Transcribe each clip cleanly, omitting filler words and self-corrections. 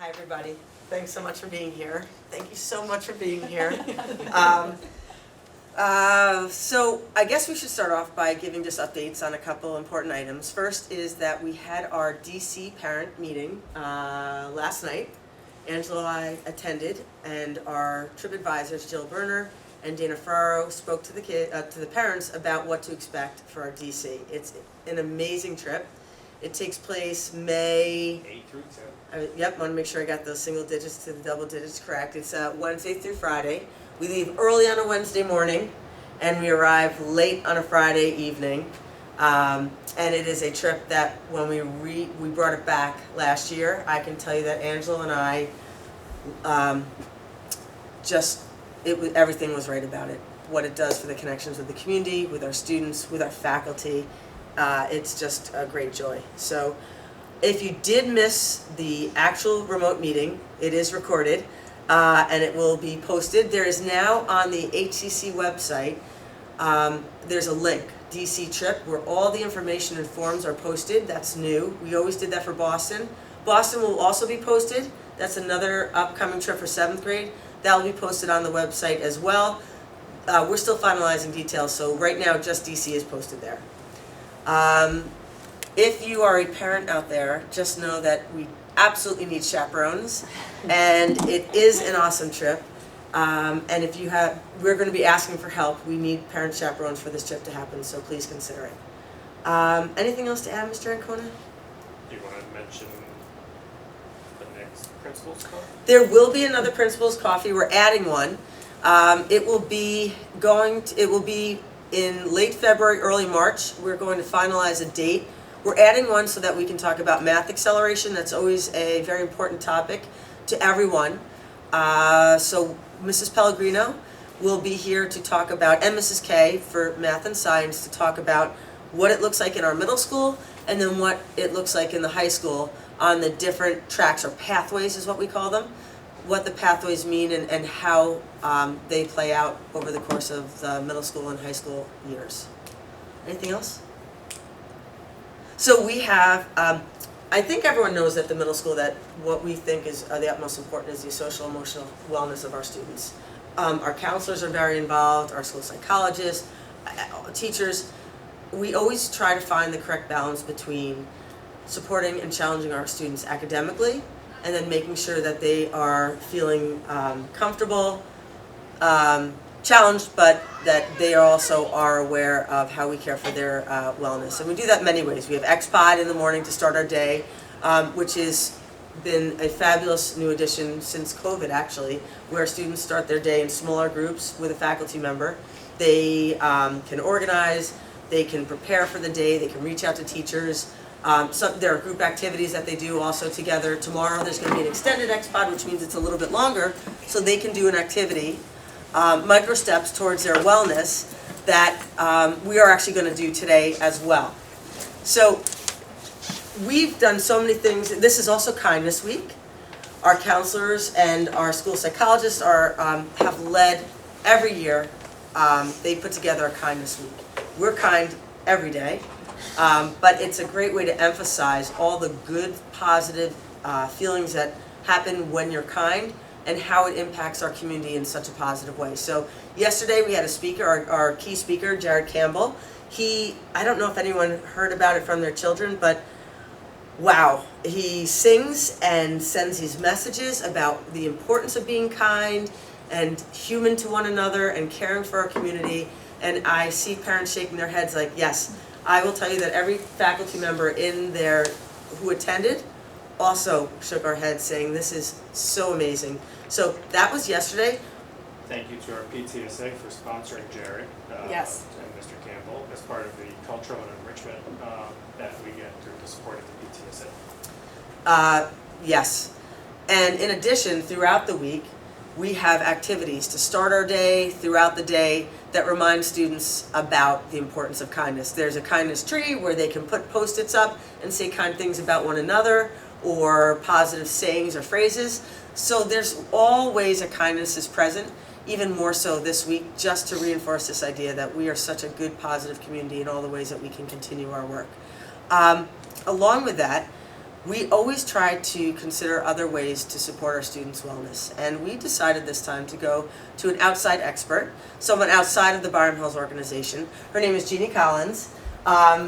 Hi, everybody. Thanks so much for being here. Thank you so much for being here. So I guess we should start off by giving just updates on a couple important items. First is that we had our DC parent meeting last night. Angela and I attended, and our trip advisors, Jill Berner and Dana Ferraro, spoke to the parents about what to expect for our DC. It's an amazing trip. It takes place May 8 through 10. Yep, want to make sure I got those single digits to the double digits correct. It's Wednesday through Friday. We leave early on a Wednesday morning, and we arrive late on a Friday evening. And it is a trip that when we brought it back last year, I can tell you that Angela and I everything was right about it. What it does for the connections with the community, with our students, with our faculty. It's just a great joy. So if you did miss the actual remote meeting, it is recorded and it will be posted. There is now on the HCC website, there's a link, DC trip, where all the information and forms are posted. That's new. We always did that for Boston. Boston will also be posted. That's another upcoming trip for 7th grade. That will be posted on the website as well. We're still finalizing details, so right now just DC is posted there. If you are a parent out there, just know that we absolutely need chaperones, and it is an awesome trip. And if you have, we're going to be asking for help. We need parent chaperones for this trip to happen, so please consider it. Anything else to add, Mr. Ancona? Do you want to mention the next principal's call? There will be another principal's coffee. We're adding one. It will be in late February, early March. We're going to finalize a date. We're adding one so that we can talk about math acceleration. That's always a very important topic to everyone. So Mrs. Pellegrino will be here to talk about, and Mrs. K for math and science, to talk about what it looks like in our middle school and then what it looks like in the high school on the different tracks, or pathways is what we call them, what the pathways mean and how they play out over the course of the middle school and high school years. Anything else? So we have, I think everyone knows at the middle school that what we think is the utmost important is the social emotional wellness of our students. Our counselors are very involved, our school psychologists, teachers. We always try to find the correct balance between supporting and challenging our students academically, and then making sure that they are feeling comfortable, challenged, but that they also are aware of how we care for their wellness. And we do that in many ways. We have XPod in the morning to start our day, which has been a fabulous new addition since COVID, actually, where students start their day in smaller groups with a faculty member. They can organize, they can prepare for the day, they can reach out to teachers. There are group activities that they do also together. Tomorrow there's going to be an extended XPod, which means it's a little bit longer, so they can do an activity, micro steps towards their wellness that we are actually going to do today as well. So we've done so many things. This is also Kindness Week. Our counselors and our school psychologists have led every year. They put together a Kindness Week. We're kind every day. But it's a great way to emphasize all the good, positive feelings that happen when you're kind and how it impacts our community in such a positive way. So yesterday we had a speaker, our key speaker, Jared Campbell. I don't know if anyone heard about it from their children, but wow, he sings and sends these messages about the importance of being kind and human to one another and caring for our community. And I see parents shaking their heads like, yes. I will tell you that every faculty member in there who attended also shook our heads saying this is so amazing. So that was yesterday. Thank you to our PTSA for sponsoring Jared Yes. and Mr. Campbell as part of the cultural and enrichment that we get through the support of the PTSA. Yes. And in addition, throughout the week, we have activities to start our day, throughout the day, that remind students about the importance of kindness. There's a kindness tree where they can put Post-its up and say kind things about one another, or positive sayings or phrases. So there's all ways that kindness is present, even more so this week, just to reinforce this idea that we are such a good, positive community in all the ways that we can continue our work. Along with that, we always try to consider other ways to support our students' wellness. And we decided this time to go to an outside expert, someone outside of the Byram Hills organization. Her name is Jeannie Collins.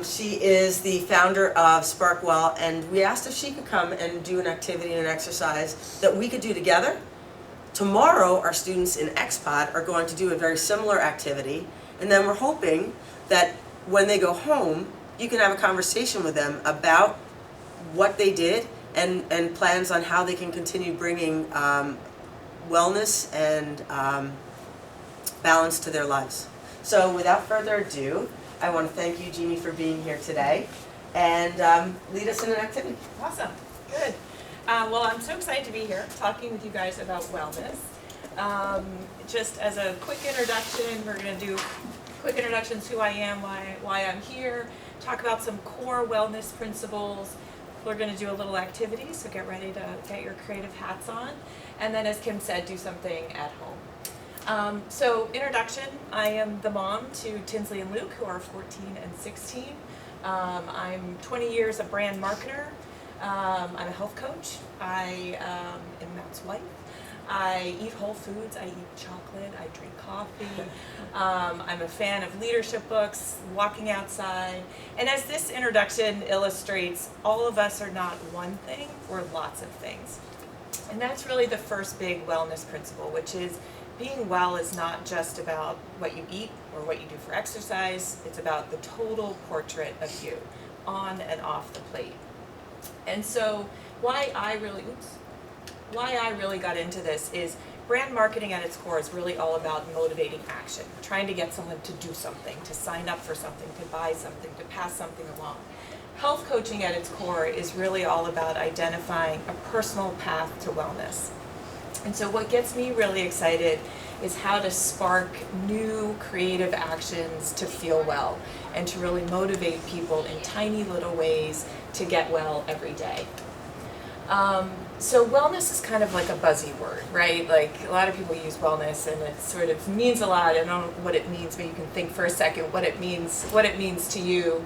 She is the founder of Sparkwell, and we asked if she could come and do an activity and an exercise that we could do together. Tomorrow, our students in XPOD are going to do a very similar activity, and then we're hoping that when they go home, you can have a conversation with them about what they did and plans on how they can continue bringing wellness and balance to their lives. So without further ado, I want to thank you, Jeannie, for being here today and lead us in an activity. Awesome, good. Well, I'm so excited to be here talking with you guys about wellness. Just as a quick introduction, we're going to do quick introductions, who I am, why I'm here, talk about some core wellness principles. We're going to do a little activity, so get ready to get your creative hats on. And then, as Kim said, do something at home. So introduction, I am the mom to Tinsley and Luke, who are 14 and 16. I'm 20 years a brand marketer. I'm a health coach. I am Matt's wife. I eat whole foods. I eat chocolate. I drink coffee. I'm a fan of leadership books, walking outside. And as this introduction illustrates, all of us are not one thing, we're lots of things. And that's really the first big wellness principle, which is being well is not just about what you eat or what you do for exercise. It's about the total portrait of you, on and off the plate. And so why I really got into this is brand marketing at its core is really all about motivating action, trying to get someone to do something, to sign up for something, to buy something, to pass something along. Health coaching at its core is really all about identifying a personal path to wellness. And so what gets me really excited is how to spark new creative actions to feel well and to really motivate people in tiny little ways to get well every day. So wellness is kind of like a buzzy word, right? Like a lot of people use wellness and it sort of means a lot. I don't know what it means, but you can think for a second what it means to you.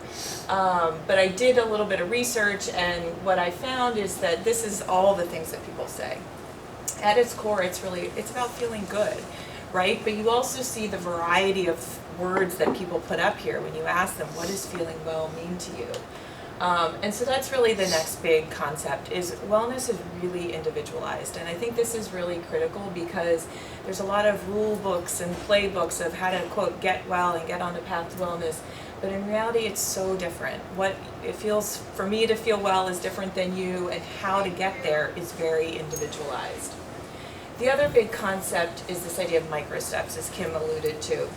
But I did a little bit of research, and what I found is that this is all the things that people say. At its core, it's about feeling good, right? But you also see the variety of words that people put up here when you ask them, what does feeling well mean to you? And so that's really the next big concept, is wellness is really individualized. And I think this is really critical because there's a lot of rule books and playbooks of how to, quote, get well and get on the path to wellness. But in reality, it's so different. What it feels, for me to feel well is different than you, and how to get there is very individualized. The other big concept is this idea of micro steps, as Kim alluded to.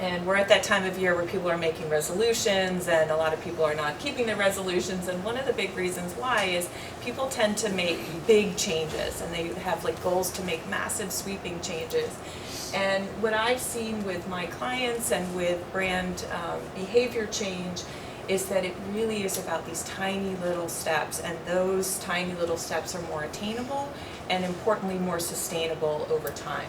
And we're at that time of year where people are making resolutions, and a lot of people are not keeping their resolutions. And one of the big reasons why is people tend to make big changes, and they have like goals to make massive sweeping changes. And what I've seen with my clients and with brand behavior change is that it really is about these tiny little steps, and those tiny little steps are more attainable and, importantly, more sustainable over time.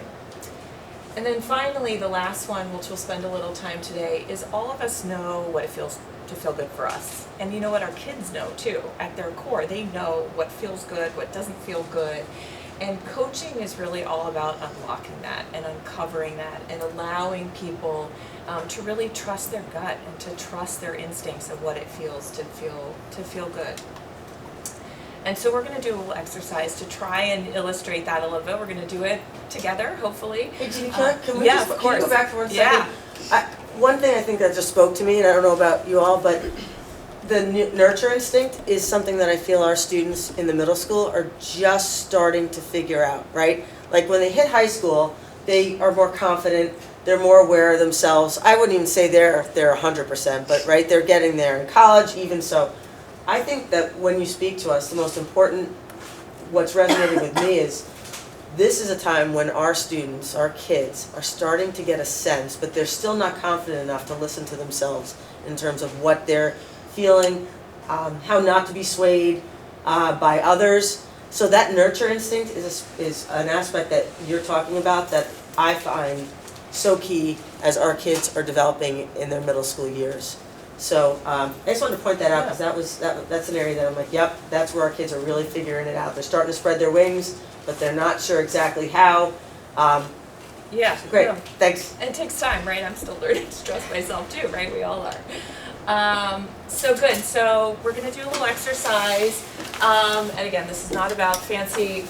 And then finally, the last one, which we'll spend a little time today, is all of us know what it feels to feel good for us. And you know what, our kids know too. At their core, they know what feels good, what doesn't feel good. And coaching is really all about unlocking that and uncovering that and allowing people to really trust their gut and to trust their instincts of what it feels to feel good. And so we're going to do a little exercise to try and illustrate that a little bit. We're going to do it together, hopefully. Hey, Jeannie, can we yeah, just of course. go back for 1 Yeah. second? One thing I think that just spoke to me, and I don't know about you all, but the nurture instinct is something that I feel our students in the middle school are just starting to figure out, right? Like when they hit high school, they are more confident, they're more aware of themselves. I wouldn't even say they're 100%, but right, they're getting there. In college, even so. I think that when you speak to us, the most important, what's resonating with me is this is a time when our students, our kids, are starting to get a sense, but they're still not confident enough to listen to themselves in terms of what they're feeling, how not to be swayed by others. So that nurture instinct is an aspect that you're talking about that I find so key as our kids are developing in their middle school years. So I just wanted to point that out because that's an area that I'm like, yep, that's where our kids are really figuring it out. They're starting to spread their wings, but they're not sure exactly how. Yeah. Great, Yeah. thanks. And it takes time, right? I'm still learning to trust myself too, right? We all are. So good. So we're gonna do a little exercise. And again, this is not about fancy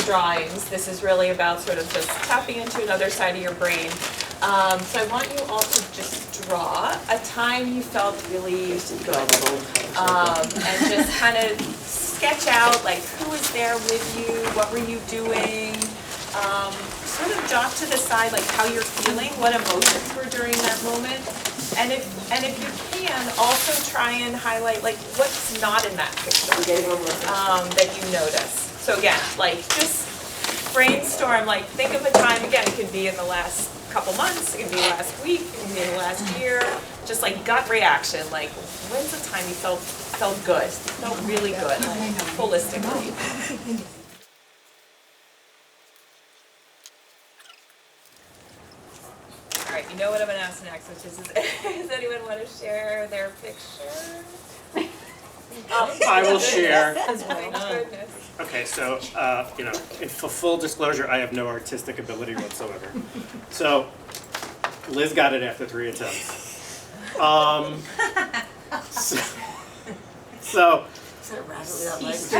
drawings. This is really about sort of just tapping into another side of your brain. So I want you all to just draw a time you felt really good. And just kind of sketch out like who was there with you, what were you doing. Sort of jot to the side like how you're feeling, what emotions were during that moment. And if you can, also try and highlight like what's not in that picture that you notice. So again, like just brainstorm, like think of a time, again, it could be in the last couple months, it can be last week, it can be in the last year, just like gut reaction, like when's the time you felt good, felt really good, like, holistically. All right, you know what I'm gonna ask next, which is, does anyone want to share their picture? I will share. Thank goodness. Okay, so, for full disclosure, I have no artistic ability whatsoever. So, Liz got it after 3 attempts. So Is that a rabbit without legs?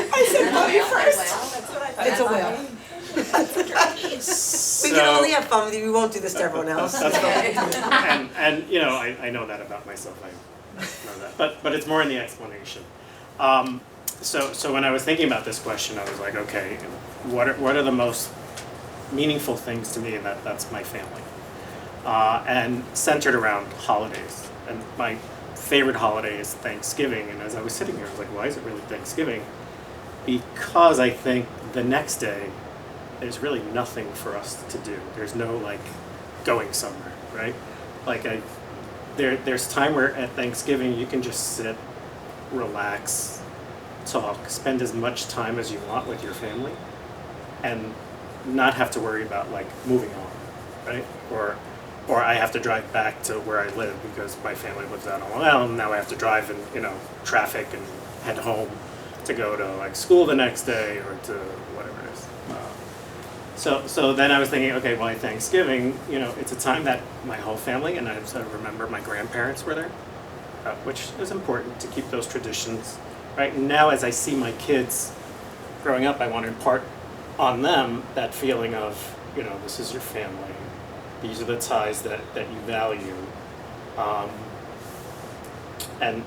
It's a whale. We can only have fun with you, we won't do this to everyone else. and I know that about myself, I know that, but it's more in the explanation. So when I was thinking about this question, I was like, okay, what are the most meaningful things to me? And that's my family, and centered around holidays. And my favorite holiday is Thanksgiving. And as I was sitting here, I was like, why is it really Thanksgiving? Because I think the next day, there's really nothing for us to do. There's no like going somewhere, right? Like there's time where at Thanksgiving you can just sit, relax, talk, spend as much time as you want with your family, and not have to worry about like moving on, right? Or I have to drive back to where I live because my family lives out on Long Island. Now I have to drive in traffic and head home to go to like school the next day or to whatever it is. So then I was thinking, okay, well, at Thanksgiving, it's a time that my whole family, and I sort of remember my grandparents were there, which is important to keep those traditions. Right now, as I see my kids growing up, I want to impart on them that feeling of, this is your family. These are the ties that you value. And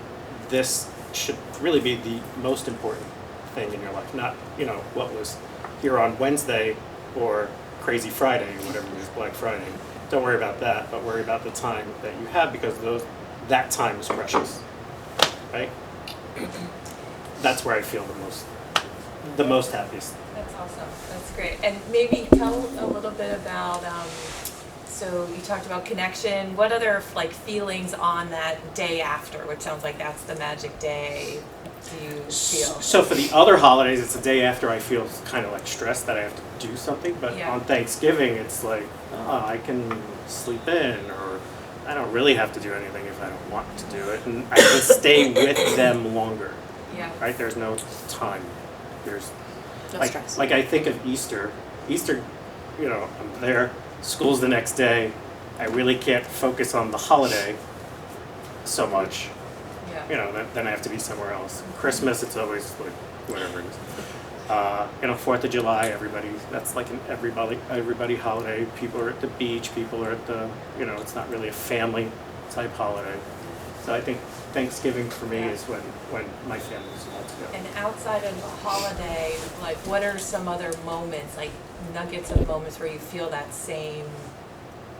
this should really be the most important thing in your life. Not, what was here on Wednesday or Crazy Friday or whatever it is, Black Friday. Don't worry about that, but worry about the time that you have because that time is precious, right? That's where I feel the most happiest. That's awesome. That's great. And maybe tell a little bit about, so you talked about connection. What other like feelings on that day after, which sounds like that's the magic day, do you feel? So for the other holidays, it's the day after I feel kind of like stressed that I have to do something. But Yeah. on Thanksgiving, it's like, I can sleep in, or I don't really have to do anything if I don't want to do it. And I can stay with them longer. Yeah. Right? There's no time. There's No stress. like I think of Easter. Easter, I'm there. School's the next day. I really can't focus on the holiday so much. Yeah. Then I have to be somewhere else. Christmas, it's always like whatever it is. 4th of July, that's like an everybody holiday. People are at the beach. People are at the, it's not really a family type holiday. So I think Thanksgiving for me is when my family's all together. And outside of the holiday, like what are some other moments, like nuggets of moments where you feel that same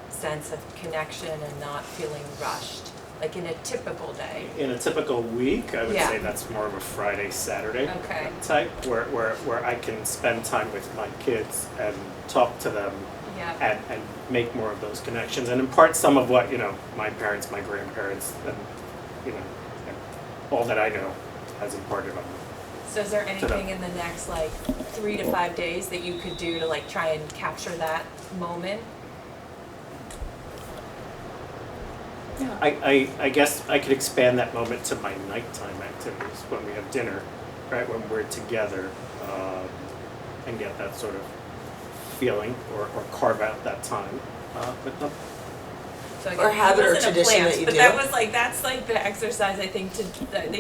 sense of connection and not feeling rushed? Like in a typical day. In a typical week, I would Yeah. say that's more of a Friday, Saturday Okay. type, where I can spend time with my kids and talk to them Yeah. and make more of those connections and impart some of what, my parents, my grandparents, and, and all that I know has imparted on me. So is there anything in the next like 3 to 5 days that you could do to like try and capture that moment? I guess I could expand that moment to my nighttime activities when we have dinner, right? When we're together, and get that sort of feeling, or carve out that time with them. So again, Or habit or wasn't a tradition plant, that you but do. that was like, that's like the exercise I think that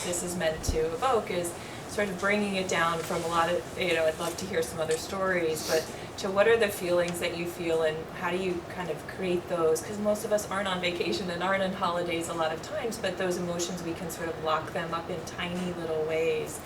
this is meant to evoke, is sort of bringing it down from a lot of, I'd love to hear some other stories, but to what are the feelings that you feel, and how do you kind of create those? Because most of us aren't on vacation and aren't on holidays a lot of times, but those emotions, we can sort of lock them up in tiny little ways,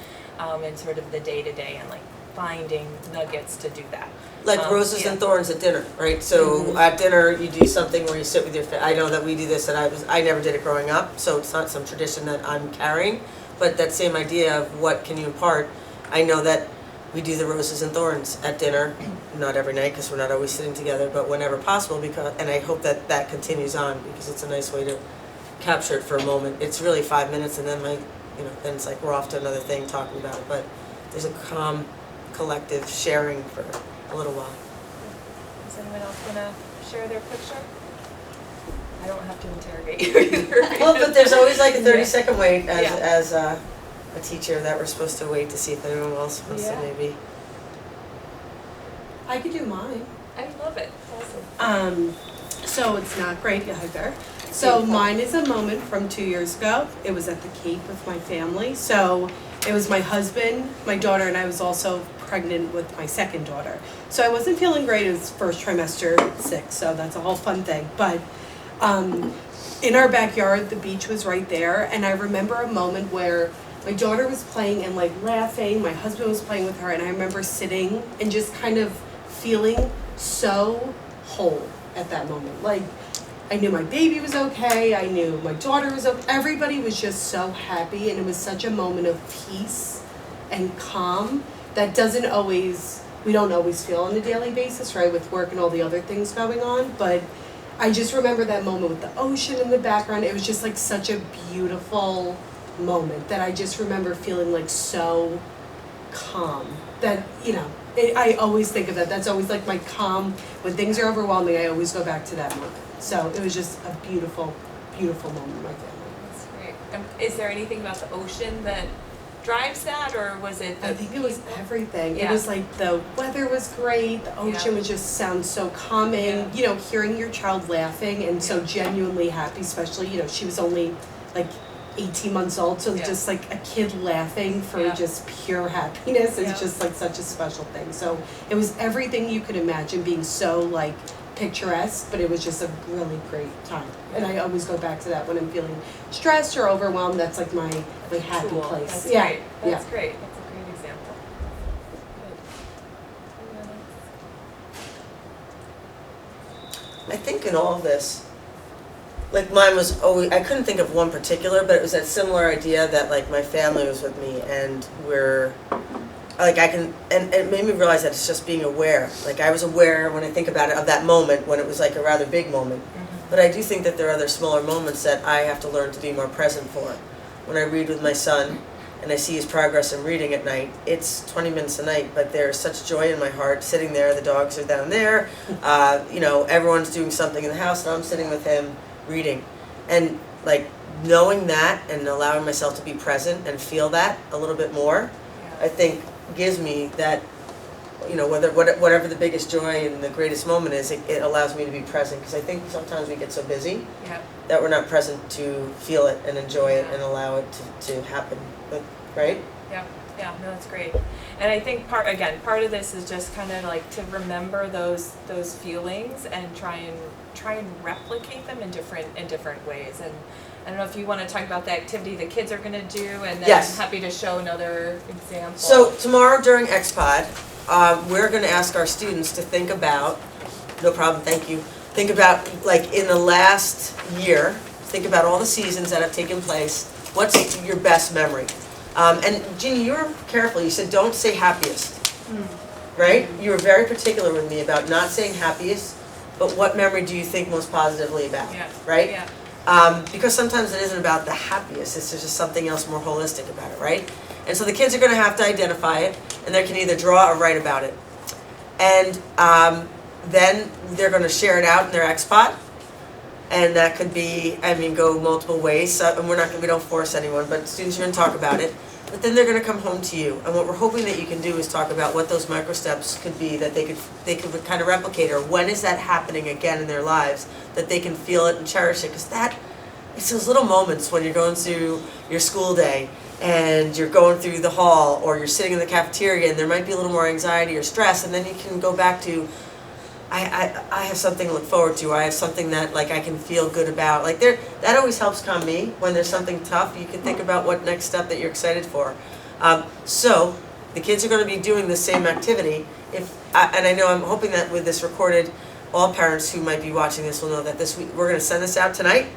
in sort of the day-to-day, and like finding nuggets to do that. Like roses yeah. and thorns at dinner, right? So at dinner, you do something where you sit with your I know that we do this, and I never did it growing up, so it's not some tradition that I'm carrying, but that same idea of what can you impart. I know that we do the roses and thorns at dinner, not every night because we're not always sitting together, but whenever possible, and I hope that that continues on, because it's a nice way to capture it for a moment. It's really 5 minutes, and then then it's like we're off to another thing talking about it, but there's a calm, collective sharing for a little while. Is anyone else gonna share their picture? I don't have to interrogate you either. Well, but there's always like a 30-second wait Yeah. as a teacher that we're supposed to wait to see if anyone else wants to Yeah. maybe. I could do mine. I love it. Awesome. So it's not great either. So mine is a moment from 2 years ago. It was at the Cape with my family. So it was my husband, my daughter, and I was also pregnant with my second daughter. So I wasn't feeling great. It was first trimester 6, so that's a whole fun thing. But in our backyard, the beach was right there, and I remember a moment where my daughter was playing and like laughing, my husband was playing with her, and I remember sitting and just kind of feeling so whole at that moment. Like, I knew my baby was okay, I knew my daughter was okay, everybody was just so happy, and it was such a moment of peace and calm that we don't always feel on a daily basis, right, with work and all the other things going on, but I just remember that moment with the ocean in the background. It was just like such a beautiful moment that I just remember feeling like so calm that, I always think of that. That's always like my calm. When things are overwhelming, I always go back to that moment. So it was just a beautiful, beautiful moment with my family. That's great. Is there anything about the ocean that drives that, or was it the I think it was everything. Yeah. It was like the weather was great, the ocean would just sound so calming, hearing your child laughing and so genuinely happy, especially, she was only like 18 months old, so just like a kid laughing for just pure happiness is just like such a special thing. So it was everything you could imagine, being so like picturesque, but it was just a really great time. And I always go back to that when I'm feeling stressed or overwhelmed. That's like my happy Cool. place. That's yeah. great. That's great. That's a great example. Good. I think in all this, like mine was always, I couldn't think of one particular, but it was that similar idea that like my family was with me, and and it made me realize that it's just being aware. Like I was aware when I think about it of that moment when it was like a rather big moment. But I do think that there are other smaller moments that I have to learn to be more present for. When I read with my son and I see his progress in reading at night, it's 20 minutes a night, but there's such joy in my heart sitting there. The dogs are down there, everyone's doing something in the house, and I'm sitting with him reading. And like knowing that and allowing myself to be present and feel that a little bit more, I think gives me that, whatever the biggest joy and the greatest moment is, it allows me to be present, because I think sometimes we get so busy that we're not present to feel it and enjoy it and allow it to happen, right? Yeah, no, that's great. And I think part of this is just kind of like to remember those feelings and try and replicate them in different ways. And I don't know if you want to talk about the activity the kids are going to do, and then Yes. I'm happy to show another example. So tomorrow during XPod, we're going to ask our students to think about, no problem, thank you, think about like in the last year, think about all the seasons that have taken place, what's your best memory? And Jeannie, you were careful, you said don't say happiest, right? You were very particular with me about not saying happiest, but what memory do you think most positively about, right? Yeah. Because sometimes it isn't about the happiest, it's just something else more holistic about it, right? And so the kids are going to have to identify it, and they can either draw or write about it. And then they're going to share it out in their XPod. And that could be, I mean, go multiple ways, so, and we don't force anyone, but students are gonna talk about it. But then they're gonna come home to you, and what we're hoping that you can do is talk about what those micro steps could be that they could kind of replicate, or when is that happening again in their lives, that they can feel it and cherish it, because it's those little moments when you're going through your school day, and you're going through the hall, or you're sitting in the cafeteria, and there might be a little more anxiety or stress, and then you can go back to, I have something to look forward to. I have something that like I can feel good about. Like that always helps calm me when there's something tough. You can think about what next step that you're excited for. So the kids are going to be doing the same activity. And I know I'm hoping that with this recorded, all parents who might be watching this will know that this week we're going to send this out tonight,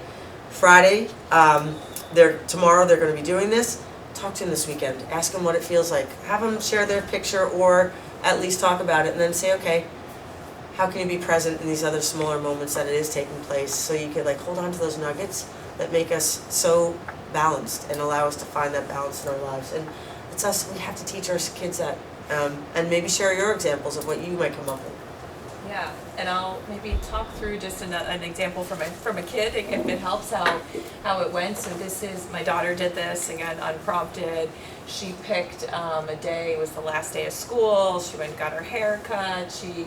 Friday. Tomorrow they're going to be doing this. Talk to them this weekend. Ask them what it feels like. Have them share their picture or at least talk about it, and then say, okay, how can you be present in these other smaller moments that it is taking place, so you could like hold on to those nuggets that make us so balanced and allow us to find that balance in our lives. And it's us, we have to teach our kids that, and maybe share your examples of what you might come up with. Yeah, and I'll maybe talk through just an example from a kid, if it helps how it went. So this is, my daughter did this, again, unprompted. She picked a day, it was the last day of school, she went and got her hair cut, she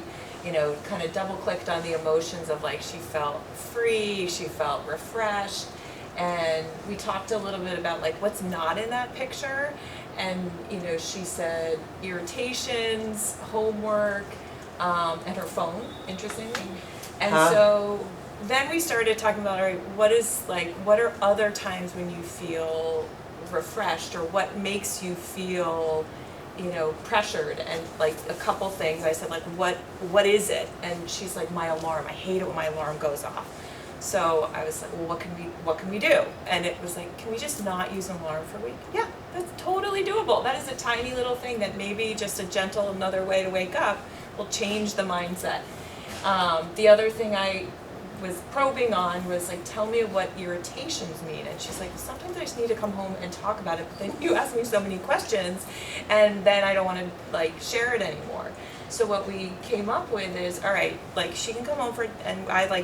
kind of double clicked on the emotions of like she felt free, she felt refreshed, and we talked a little bit about like what's not in that picture, and she said irritations, homework, and her phone, interestingly. And so then we started talking about, all right, what are other times when you feel refreshed, or what makes you feel pressured? And like a couple things, I said like, what is it? And she's like, my alarm. I hate it when my alarm goes off. So I was like, well, what can we do? And it was like, can we just not use an alarm for a week? Yeah, that's totally doable. That is a tiny little thing that maybe just a gentle another way to wake up will change the mindset. The other thing I was probing on was like, tell me what irritations mean. And she's like, sometimes I just need to come home and talk about it, but then you ask me so many questions and then I don't want to like share it anymore. So what we came up with is, all right, like she can come home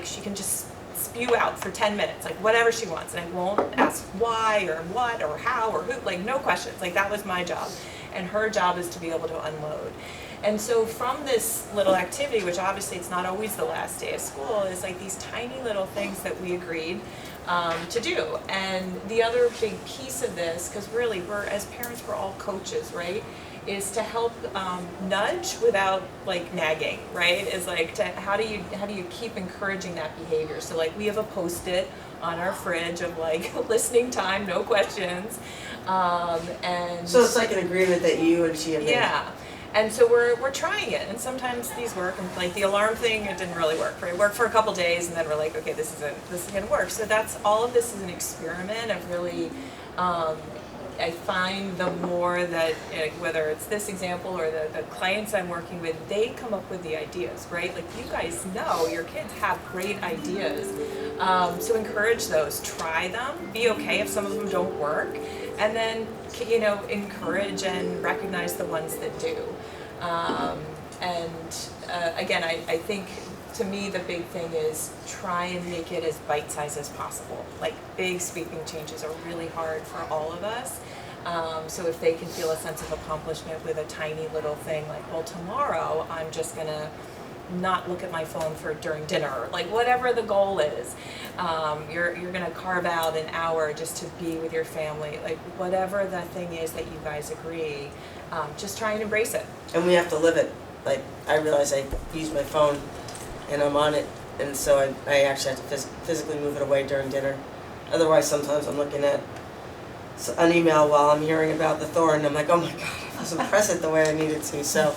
she can just spew out for 10 minutes, like whatever she wants, and I won't ask why or what or how or who, like no questions. Like that was my job, and her job is to be able to unload. And so from this little activity, which obviously it's not always the last day of school, is like these tiny little things that we agreed to do. And the other big piece of this, because really as parents we're all coaches, right, is to help nudge without like nagging, right? Is like how do you keep encouraging that behavior? So like we have a Post-it on our fridge of like listening time, no questions, and So it's like an agreement that you and she have made. yeah. And so we're trying it, and sometimes these work, and like the alarm thing, it didn't really work. Right? It worked for a couple days, and then we're like, okay, this isn't gonna work. So that's all of this is an experiment of really. I find the more that whether it's this example or the clients I'm working with, they come up with the ideas, right? Like you guys know your kids have great ideas, so encourage those, try them, be okay if some of them don't work, and then encourage and recognize the ones that do. Again, I think to me the big thing is try and make it as bite-sized as possible. Like big sweeping changes are really hard for all of us. So if they can feel a sense of accomplishment with a tiny little thing, like, well, tomorrow I'm just gonna not look at my phone during dinner, like whatever the goal is. You're gonna carve out an hour just to be with your family, like whatever the thing is that you guys agree, just try and embrace it. And we have to live it. Like I realize I use my phone and I'm on it, and so I actually have to physically move it away during dinner. Otherwise, sometimes I'm looking at an email while I'm hearing about the Thor, and I'm like, oh my god, I wasn't present the way I needed to. So,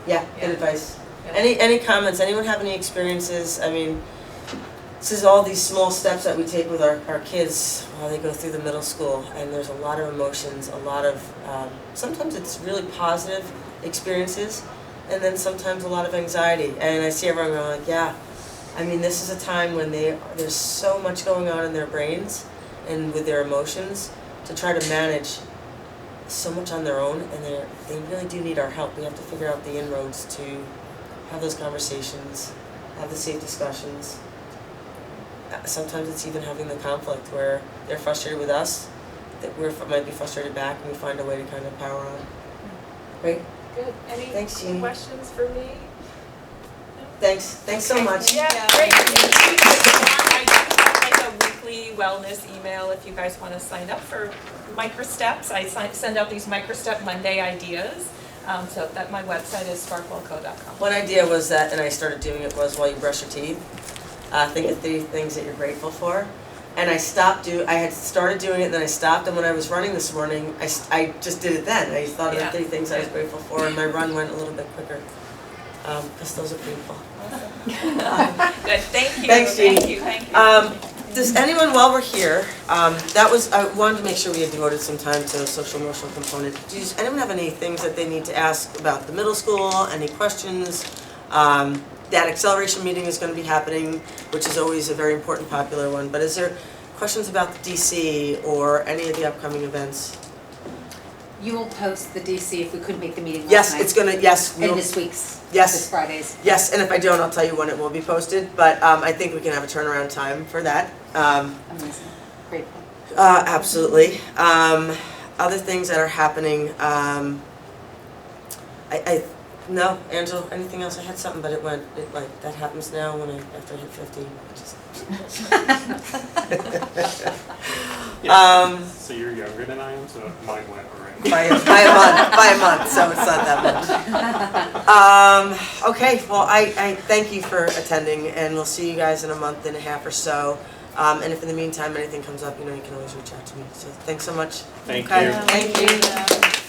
good advice. Yeah. Any comments? Anyone have any experiences? I mean, this is all these small steps that we take with our kids while they go through the middle school, and there's a lot of emotions, a lot of, sometimes it's really positive experiences, and then sometimes a lot of anxiety. And I see everyone going like, yeah, I mean, this is a time when there's so much going on in their brains and with their emotions to try to manage so much on their own, and they really do need our help. We have to figure out the inroads to have those conversations, have the safe discussions. sometimes it's even having the conflict where they're frustrated with us, that might be frustrated back, and we find a way to kind of power on. Great. Good. Any Thanks, Jeannie. questions for me? Thanks so much. Yeah, great. I do have like a weekly wellness email if you guys want to sign up for microsteps. I send out these microstep Monday ideas. So that my website is sparkwellco.com. One idea was that, and I started doing it, was while you brush your teeth, think of 3 things that you're grateful for. And I had started doing it, and then I stopped, and when I was running this morning, I just did it then. I thought of the 3 things I was grateful for, and my run went a little bit quicker, because those are painful. Good, thank you. Thanks, Jeannie. Thank you. Does anyone, while we're here, I wanted to make sure we had devoted some time to the social emotional component. Does anyone have any things that they need to ask about the middle school, any questions? That acceleration meeting is going to be happening, which is always a very important, popular one, but is there questions about the DC or any of the upcoming events? You will post the DC if we couldn't make the meeting last Yes, night. it's gonna, yes. And this week's, Yes. this Friday's. Yes, and if I don't, I'll tell you when it will be posted, but I think we can have a turnaround time for that. Amazing, grateful. Absolutely. Other things that are happening, no, Angela, anything else? I had something, but that happens now after I hit 50. So you're younger than I am, so mine went already. By a month, so it's not that much. Okay, well, I thank you for attending, and we'll see you guys in a month and a half or so. And if in the meantime anything comes up, you can always reach out to me. So thanks so much. Thank Okay, you. Thank you.